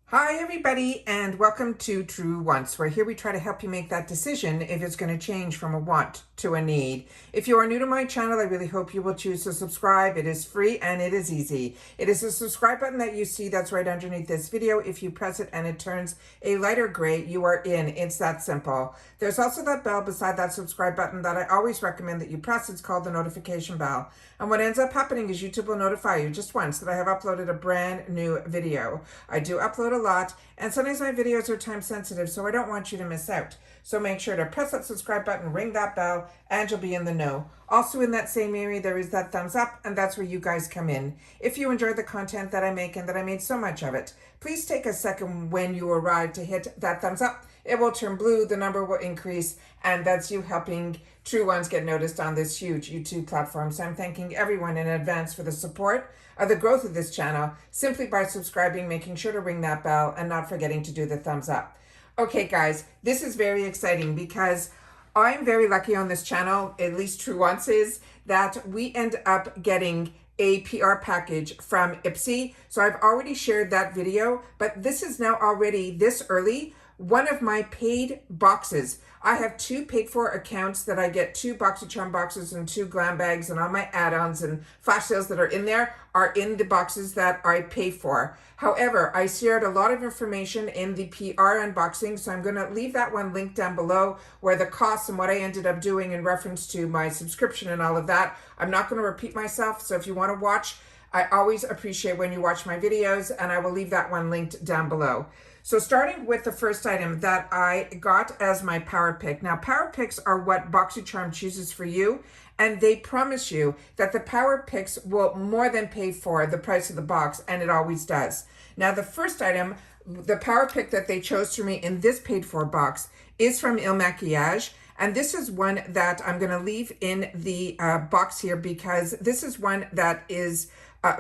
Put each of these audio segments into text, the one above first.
Hi everybody, and welcome to Truewants, where here we try to help you make that decision if it's going to change from a want to a need. If you are new to my channel, I really hope you will choose to subscribe. It is free and it is easy. It is the subscribe button that you see that's right underneath this video. If you press it and it turns a lighter gray, you are in. It's that simple. There's also that bell beside that subscribe button that I always recommend that you press. It's called the notification bell. And what ends up happening is YouTube will notify you just once that I have uploaded a brand new video. I do upload a lot, and sometimes my videos are time sensitive, so I don't want you to miss out. So make sure to press that subscribe button, ring that bell, and you'll be in the know. Also in that same area, there is that thumbs up, and that's where you guys come in. If you enjoy the content that I make and that I made so much of it, please take a second when you arrive to hit that thumbs up. It will turn blue, the number will increase, and that's you helping Truewants get noticed on this huge YouTube platform. So I'm thanking everyone in advance for the support of the growth of this channel, simply by subscribing, making sure to ring that bell, and not forgetting to do the thumbs up. Okay guys, this is very exciting because I'm very lucky on this channel, at least Truewants is, that we end up getting a PR package from IPSY. So I've already shared that video, but this is now already this early one of my paid boxes. I have 2 paid for accounts that I get 2 Boxycharm boxes and 2 glam bags, and all my add-ons and flash sales that are in there are in the boxes that I pay for. However, I shared a lot of information in the PR unboxing, so I'm going to leave that one linked down below, where the costs and what I ended up doing in reference to my subscription and all of that. I'm not going to repeat myself, so if you want to watch, I always appreciate when you watch my videos, and I will leave that one linked down below. So starting with the first item that I got as my power pick. Now, power picks are what Boxycharm chooses for you, and they promise you that the power picks will more than pay for the price of the box, and it always does. Now, the first item, the power pick that they chose for me in this paid for box, is from MAKIAGE. And this is one that I'm going to leave in the box here because this is one that is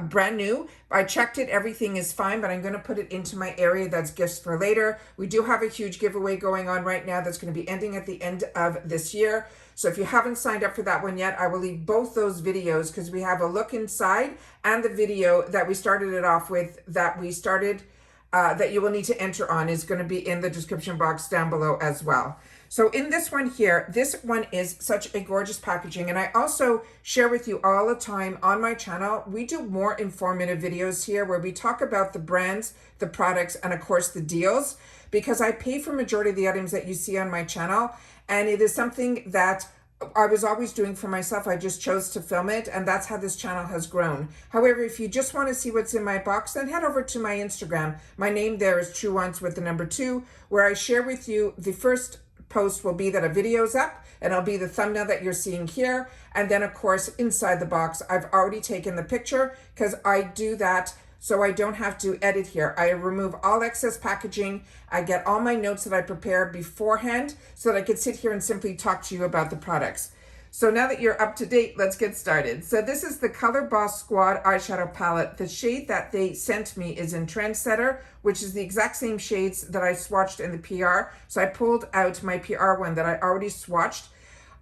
brand new. I checked it, everything is fine, but I'm going to put it into my area that's gifts for later. We do have a huge giveaway going on right now that's going to be ending at the end of this year. So if you haven't signed up for that one yet, I will leave both those videos because we have a look inside and the video that we started it off with that you will need to enter on is going to be in the description box down below as well. So in this one here, this one is such a gorgeous packaging, and I also share with you all the time on my channel. We do more informative videos here where we talk about the brands, the products, and of course the deals, because I pay for majority of the items that you see on my channel, and it is something that I was always doing for myself. I just chose to film it, and that's how this channel has grown. However, if you just want to see what's in my box, then head over to my Instagram. My name there is Truewants with the number 2, where I share with you the first post will be that a video's up, and it'll be the thumbnail that you're seeing here. And then of course, inside the box, I've already taken the picture because I do that so I don't have to edit here. I remove all excess packaging. I get all my notes that I prepare beforehand so that I could sit here and simply talk to you about the products. So now that you're up to date, let's get started. So this is the Color Boss Squad eyeshadow palette. The shade that they sent me is in Trendsetter, which is the exact same shades that I swatched in the PR. So I pulled out my PR one that I already swatched.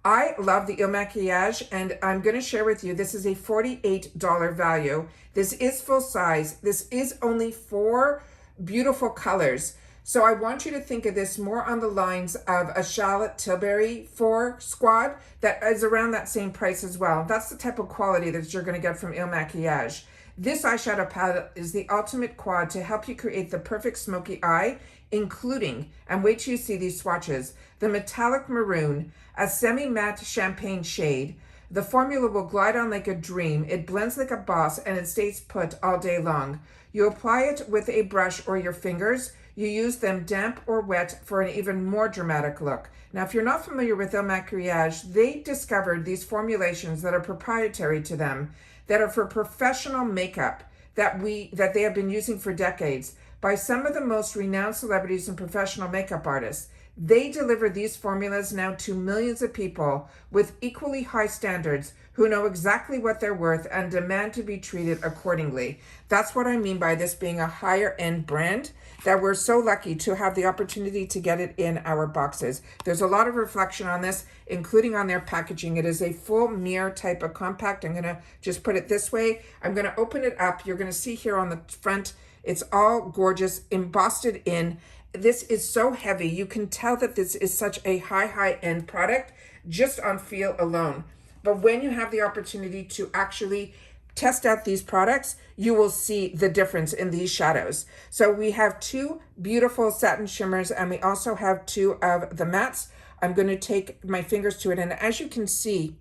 I love the MAKIAGE, and I'm going to share with you, this is a $48 value. This is full size. This is only 4 beautiful colors. So I want you to think of this more on the lines of a Charlotte Tilbury 4 squad that is around that same price as well. That's the type of quality that you're going to get from MAKIAGE. This eyeshadow palette is the ultimate quad to help you create the perfect smoky eye, including, and wait till you see these swatches, the metallic maroon, a semi-matte champagne shade. The formula will glide on like a dream. It blends like a boss, and it stays put all day long. You apply it with a brush or your fingers. You use them damp or wet for an even more dramatic look. Now, if you're not familiar with MAKIAGE, they discovered these formulations that are proprietary to them, that are for professional makeup, that they have been using for decades by some of the most renowned celebrities and professional makeup artists. They deliver these formulas now to millions of people with equally high standards who know exactly what they're worth and demand to be treated accordingly. That's what I mean by this being a higher end brand, that we're so lucky to have the opportunity to get it in our boxes. There's a lot of reflection on this, including on their packaging. It is a full mirror type of compact. I'm gonna just put it this way. I'm gonna open it up. You're gonna see here on the front, It's all gorgeous, embossed in. This is so heavy. You can tell that this is such a high-end product just on feel alone. But when you have the opportunity to actually test out these products, you will see the difference in these shadows. So we have two beautiful satin shimmers, and we also have two of the mattes. I'm going to take my fingers to it, and as you can see,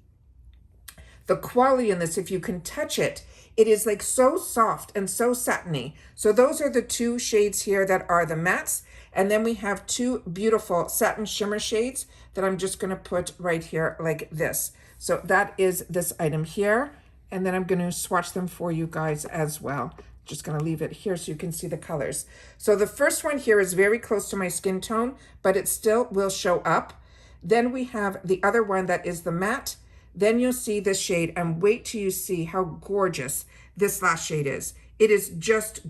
the quality in this, if you can touch it, it is like so soft and so satiny. So those are the two shades here that are the mattes. And then we have two beautiful satin shimmer shades that I'm just going to put right here like this. So that is this item here. And then I'm going to swatch them for you guys as well. Just going to leave it here so you can see the colors. So the first one here is very close to my skin tone, but it still will show up. Then we have the other one that is the matte. Then you'll see this shade, and wait till you see how gorgeous this last shade is. It is just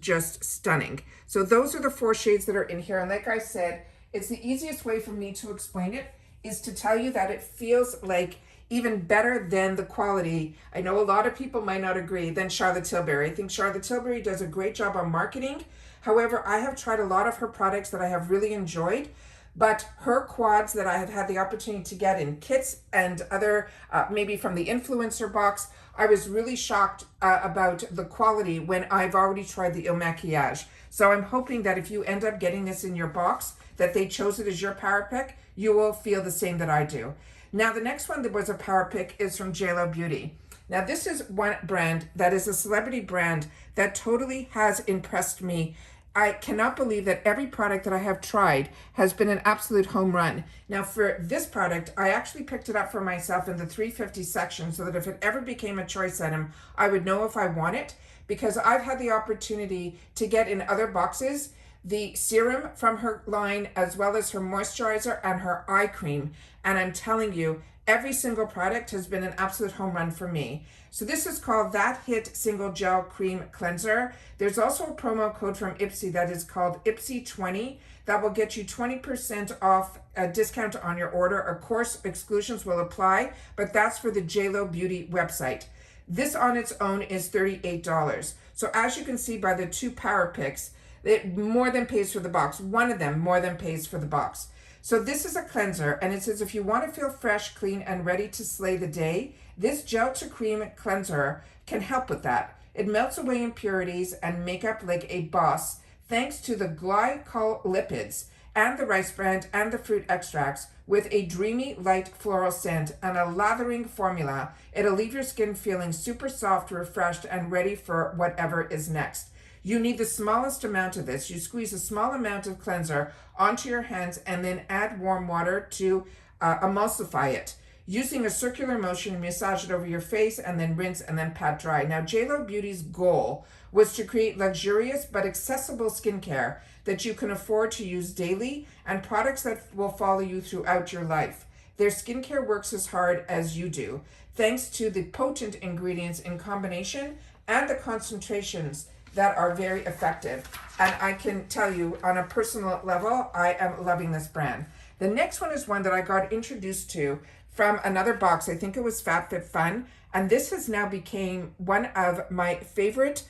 stunning. So those are the four shades that are in here. And like I said, it's the easiest way for me to explain it is to tell you that it feels like even better than the quality. I know a lot of people might not agree than Charlotte Tilbury. I think Charlotte Tilbury does a great job on marketing. However, I have tried a lot of her products that I have really enjoyed. But her quads that I have had the opportunity to get in kits and other, maybe from the influencer box, I was really shocked about the quality when I've already tried the MAKIAGE. So I'm hoping that if you end up getting this in your box, that they chose it as your power pick, you will feel the same that I do. Now, the next one that was a power pick is from JLo Beauty. Now, this is one brand that is a celebrity brand that totally has impressed me. I cannot believe that every product that I have tried has been an absolute home run. Now for this product, I actually picked it up for myself in the 350 section so that if it ever became a choice item, I would know if I want it, because I've had the opportunity to get in other boxes the serum from her line as well as her moisturizer and her eye cream. And I'm telling you, every single product has been an absolute home run for me. So this is called That Hit Single Gel Cream Cleanser. There's also a promo code from IPSY that is called IPSY20 that will get you 20% off a discount on your order. Of course, exclusions will apply, but that's for the JLo Beauty website. This on its own is $38. So as you can see by the two power picks, it more than pays for the box. One of them more than pays for the box. So this is a cleanser, and it says if you want to feel fresh, clean, and ready to slay the day, this gel to cream cleanser can help with that. It melts away impurities and makeup like a boss thanks to the glycolipids and the rice bran and the fruit extracts with a dreamy light floral scent and a lathering formula. It'll leave your skin feeling super soft, refreshed, and ready for whatever is next. You need the smallest amount of this. You squeeze a small amount of cleanser onto your hands and then add warm water to emulsify it. Using a circular motion, massage it over your face and then rinse and then pat dry. Now, JLo Beauty's goal was to create luxurious but accessible skincare that you can afford to use daily and products that will follow you throughout your life. Their skincare works as hard as you do, thanks to the potent ingredients in combination and the concentrations that are very effective. And I can tell you on a personal level, I am loving this brand. The next one is one that I got introduced to from another box. I think it was FabFitFun. And this has now become one of my favorite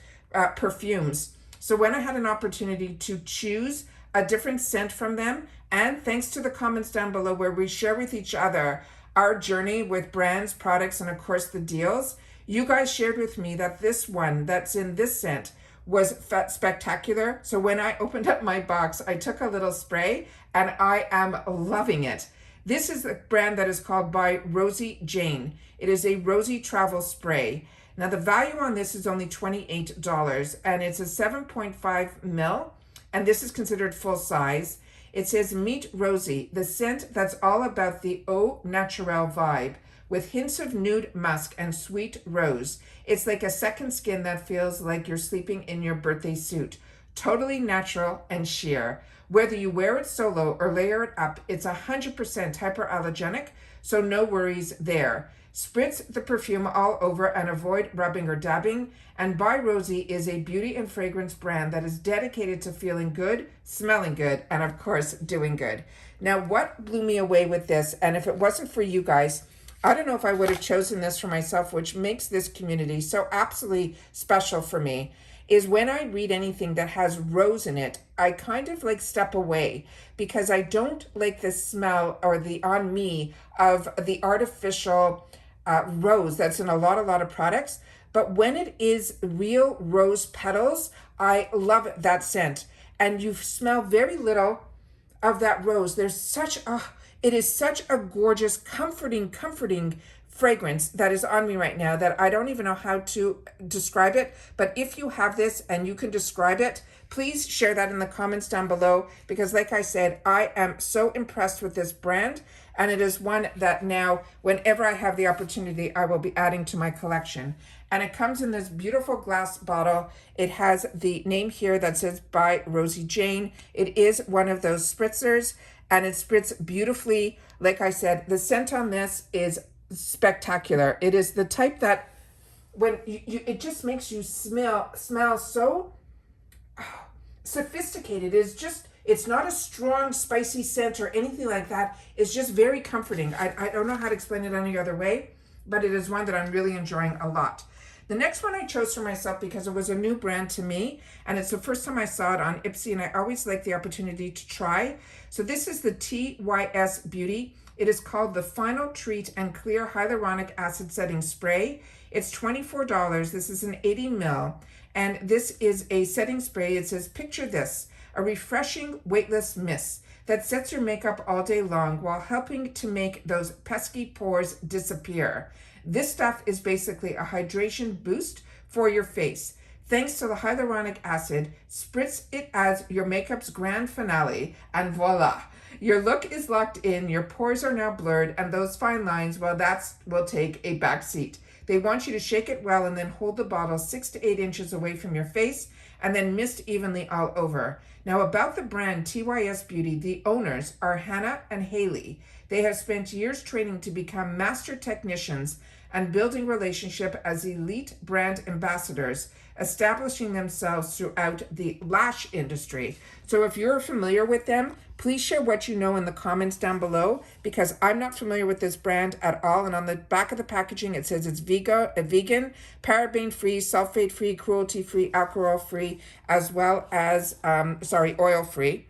perfumes. So when I had an opportunity to choose a different scent from them, and thanks to the comments down below where we share with each other our journey with brands, products, and of course the deals, you guys shared with me that this one that's in this scent was spectacular. So when I opened up my box, I took a little spray and I am loving it. This is a brand that is called by Rosie Jane. It is a Rosie travel spray. Now the value on this is only $28 and it's a 7.5 mil, and this is considered full size. It says Meet Rosie, the scent that's all about the au naturel vibe with hints of nude musk and sweet rose. It's like a second skin that feels like you're sleeping in your birthday suit. Totally natural and sheer. Whether you wear it solo or layer it up, it's 100% hyperallergenic, so no worries there. Spritz the perfume all over and avoid rubbing or dabbing. And By Rosie is a beauty and fragrance brand that is dedicated to feeling good, smelling good, and of course, doing good. Now, what blew me away with this, and if it wasn't for you guys, I don't know if I would have chosen this for myself, which makes this community so absolutely special for me. is when I read anything that has rose in it, I kind of like step away because I don't like the smell or the on me of the artificial rose that's in a lot of products. But when it is real rose petals, I love that scent. And you smell very little of that rose. There's such a, it is such a gorgeous, comforting fragrance that is on me right now that I don't even know how to describe it. But if you have this and you can describe it, please share that in the comments down below, because like I said, I am so impressed with this brand, and it is one that now, whenever I have the opportunity, I will be adding to my collection. And it comes in this beautiful glass bottle. It has the name here that says by Rosie Jane. It is one of those spritzers, and it spritz beautifully. Like I said, the scent on this is spectacular. It is the type that when it just makes you smell so sophisticated. It's not a strong spicy scent or anything like that. It's just very comforting. I don't know how to explain it any other way, but it is one that I'm really enjoying a lot. The next one I chose for myself because it was a new brand to me, and it's the first time I saw it on IPSY, and I always like the opportunity to try. So this is the TYS Beauty. It is called the Final Treat and Clear Hyaluronic Acid Setting Spray. It's $24. This is an 80 ml. And this is a setting spray. It says, picture this, a refreshing weightless mist that sets your makeup all day long while helping to make those pesky pores disappear. This stuff is basically a hydration boost for your face. Thanks to the hyaluronic acid, spritz it as your makeup's grand finale, and voila. Your look is locked in, your pores are now blurred, and those fine lines, well, that will take a back seat. They want you to shake it well and then hold the bottle 6 to 8 inches away from your face and then mist evenly all over. Now about the brand TYS Beauty, the owners are Hannah and Haley. They have spent years training to become master technicians and building relationship as elite brand ambassadors, establishing themselves throughout the lash industry. So if you're familiar with them, please share what you know in the comments down below, because I'm not familiar with this brand at all. And on the back of the packaging, it says it's vegan, paraben-free, sulfate-free, cruelty-free, alcohol-free, as well as, oil-free.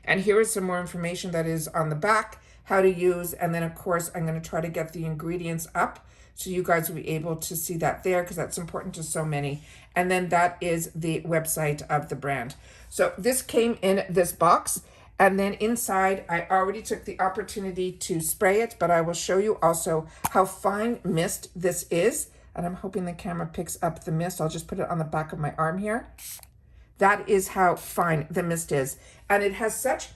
And here is some more information that is on the back, how to use, and then of course, I'm gonna try to get the ingredients up so you guys will be able to see that there, because that's important to so many. And then that is the website of the brand. So this came in this box, and then inside I already took the opportunity to spray it, but I will show you also how fine mist this is. And I'm hoping the camera picks up the mist. I'll just put it on the back of my arm here. That is how fine the mist is. And it has such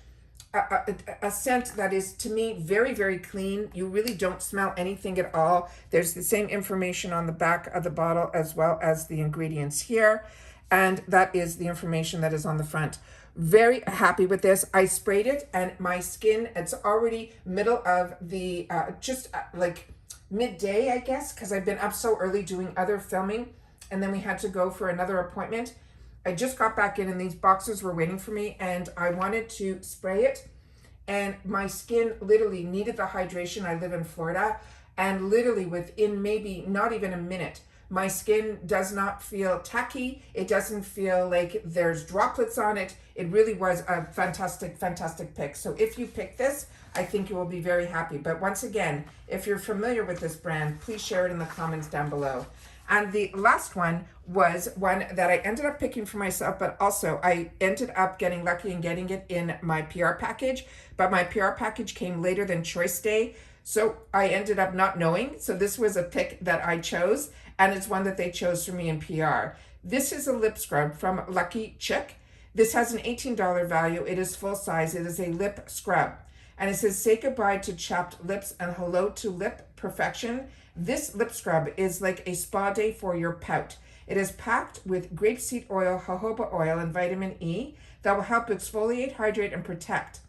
a scent that is, to me, very clean. You really don't smell anything at all. There's the same information on the back of the bottle as well as the ingredients here. And that is the information that is on the front. Very happy with this. I sprayed it and my skin, it's already middle of the, like midday, I guess, because I've been up so early doing other filming, and then we had to go for another appointment. I just got back in and these boxes were waiting for me, and I wanted to spray it, and my skin literally needed the hydration. I live in Florida, and literally within maybe not even a minute, my skin does not feel tacky. It doesn't feel like there's droplets on it. It really was a fantastic pick. So if you pick this, I think you will be very happy. But once again, if you're familiar with this brand, please share it in the comments down below. And the last one was one that I ended up picking for myself, but also I ended up getting lucky and getting it in my PR package, but my PR package came later than Choice Day. So I ended up not knowing. So this was a pick that I chose, and it's one that they chose for me in PR. This is a lip scrub from Lucky Chick. This has an $18 value. It is full size. It is a lip scrub. And it says, say goodbye to chapped lips and hello to lip perfection. This lip scrub is like a spa day for your pout. It is packed with grapeseed oil, jojoba oil, and vitamin E that will help exfoliate, hydrate, and protect.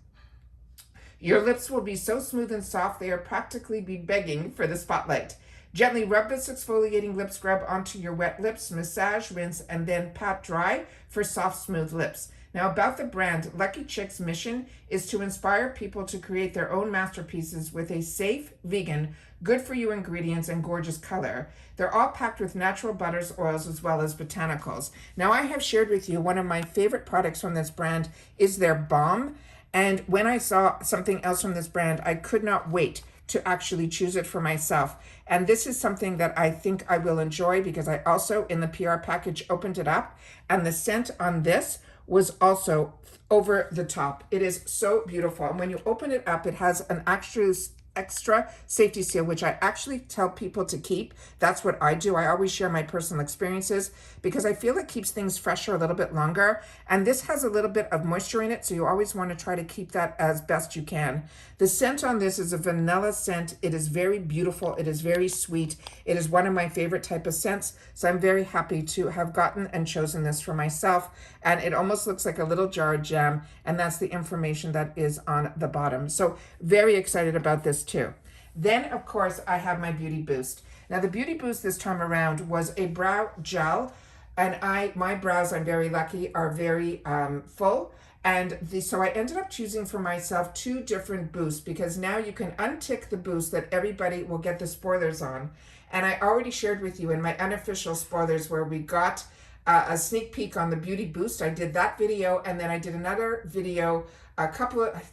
Your lips will be so smooth and soft, they are practically be begging for the spotlight. Gently rub this exfoliating lip scrub onto your wet lips, massage, rinse, and then pat dry for soft, smooth lips. Now, about the brand, Lucky Chick's mission is to inspire people to create their own masterpieces with a safe, vegan, good-for-you ingredients and gorgeous color. They're all packed with natural butters, oils, as well as botanicals. Now, I have shared with you one of my favorite products from this brand is their balm. And when I saw something else from this brand, I could not wait to actually choose it for myself. And this is something that I think I will enjoy because I also, in the PR package, opened it up. And the scent on this was also over the top. It is so beautiful. And when you open it up, it has an extra safety seal, which I actually tell people to keep. That's what I do. I always share my personal experiences because I feel it keeps things fresher a little bit longer. And this has a little bit of moisture in it, so you always want to try to keep that as best you can. The scent on this is a vanilla scent. It is very beautiful. It is very sweet. It is one of my favorite type of scents. So I'm very happy to have gotten and chosen this for myself. And it almost looks like a little jar of jam. And that's the information that is on the bottom. So very excited about this too. Then, of course, I have my Beauty Boost. Now, the Beauty Boost this time around was a brow gel. And my brows, I'm very lucky, are very full. And so I ended up choosing for myself 2 different boosts because now you can untick the boost that everybody will get the spoilers on. And I already shared with you in my unofficial spoilers where we got a sneak peek on the Beauty Boost. I did that video, and then I did another video I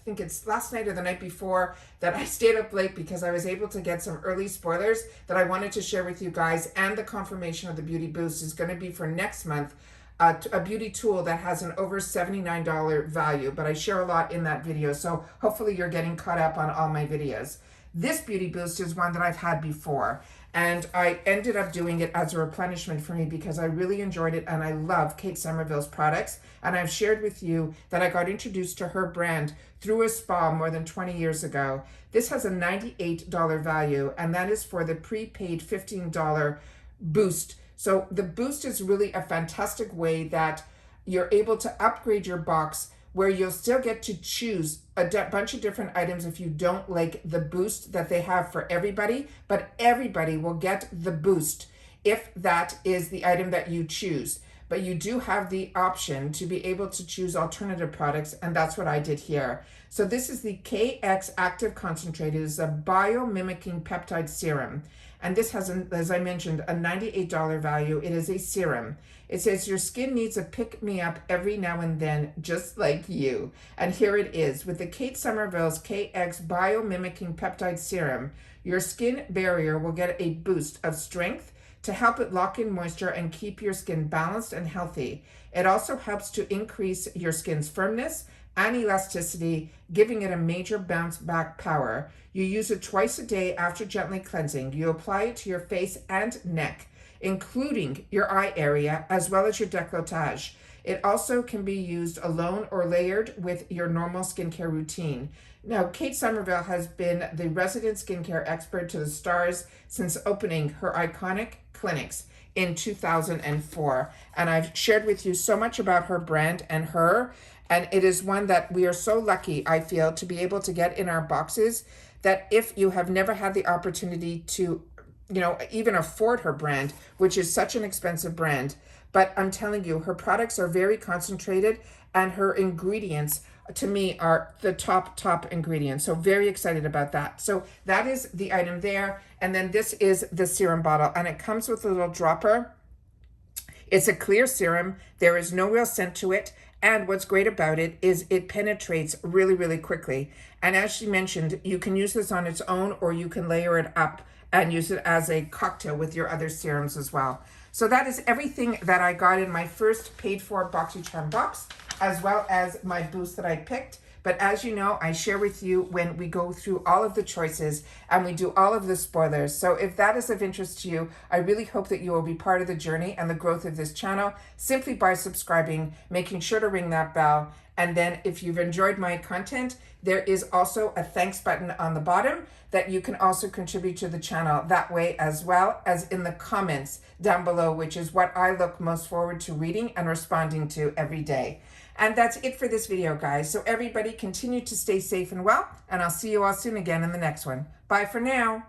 think it's last night or the night before, that I stayed up late because I was able to get some early spoilers that I wanted to share with you guys. And the confirmation of the Beauty Boost is going to be for next month, a beauty tool that has an over $79 value, but I share a lot in that video. So hopefully you're getting caught up on all my videos. This Beauty Boost is one that I've had before, and I ended up doing it as a replenishment for me because I really enjoyed it, and I love Kate Somerville's products. And I've shared with you that I got introduced to her brand through a spa more than 20 years ago. This has a $98 value, and that is for the prepaid $15 boost. So the boost is really a fantastic way that you're able to upgrade your box, where you'll still get to choose a bunch of different items if you don't like the boost that they have for everybody, but everybody will get the boost if that is the item that you choose. But you do have the option to be able to choose alternative products, and that's what I did here. So this is the KX Active Concentrate. It is a biomimicking peptide serum. And this has, as I mentioned, a $98 value. It is a serum. It says your skin needs a pick-me-up every now and then, just like you. And here it is. With the Kate Somerville's KX Biomimicking Peptide Serum, your skin barrier will get a boost of strength to help it lock in moisture and keep your skin balanced and healthy. It also helps to increase your skin's firmness and elasticity, giving it a major bounce back power. You use it twice a day after gently cleansing. You apply it to your face and neck, including your eye area, as well as your décolletage. It also can be used alone or layered with your normal skincare routine. Now, Kate Somerville has been the resident skincare expert to the stars since opening her iconic clinics in 2004. And I've shared with you so much about her brand and her, and it is one that we are so lucky, I feel, to be able to get in our boxes, that if you have never had the opportunity to, even afford her brand, which is such an expensive brand, but I'm telling you, her products are very concentrated, and her ingredients, to me, are the top ingredients. So very excited about that. So that is the item there. And then this is the serum bottle, and it comes with a little dropper. It's a clear serum. There is no real scent to it. And what's great about it is it penetrates really, really quickly. And as she mentioned, you can use this on its own, or you can layer it up and use it as a cocktail with your other serums as well. So that is everything that I got in my first paid for Boxycharm box, as well as my boost that I picked. But as you know, I share with you when we go through all of the choices and we do all of the spoilers. So if that is of interest to you, I really hope that you will be part of the journey and the growth of this channel simply by subscribing, making sure to ring that bell. And then if you've enjoyed my content, there is also a thanks button on the bottom that you can also contribute to the channel that way, as well as in the comments down below, which is what I look most forward to reading and responding to every day. And that's it for this video, guys. So everybody continue to stay safe and well, and I'll see you all soon again in the next one. Bye for now.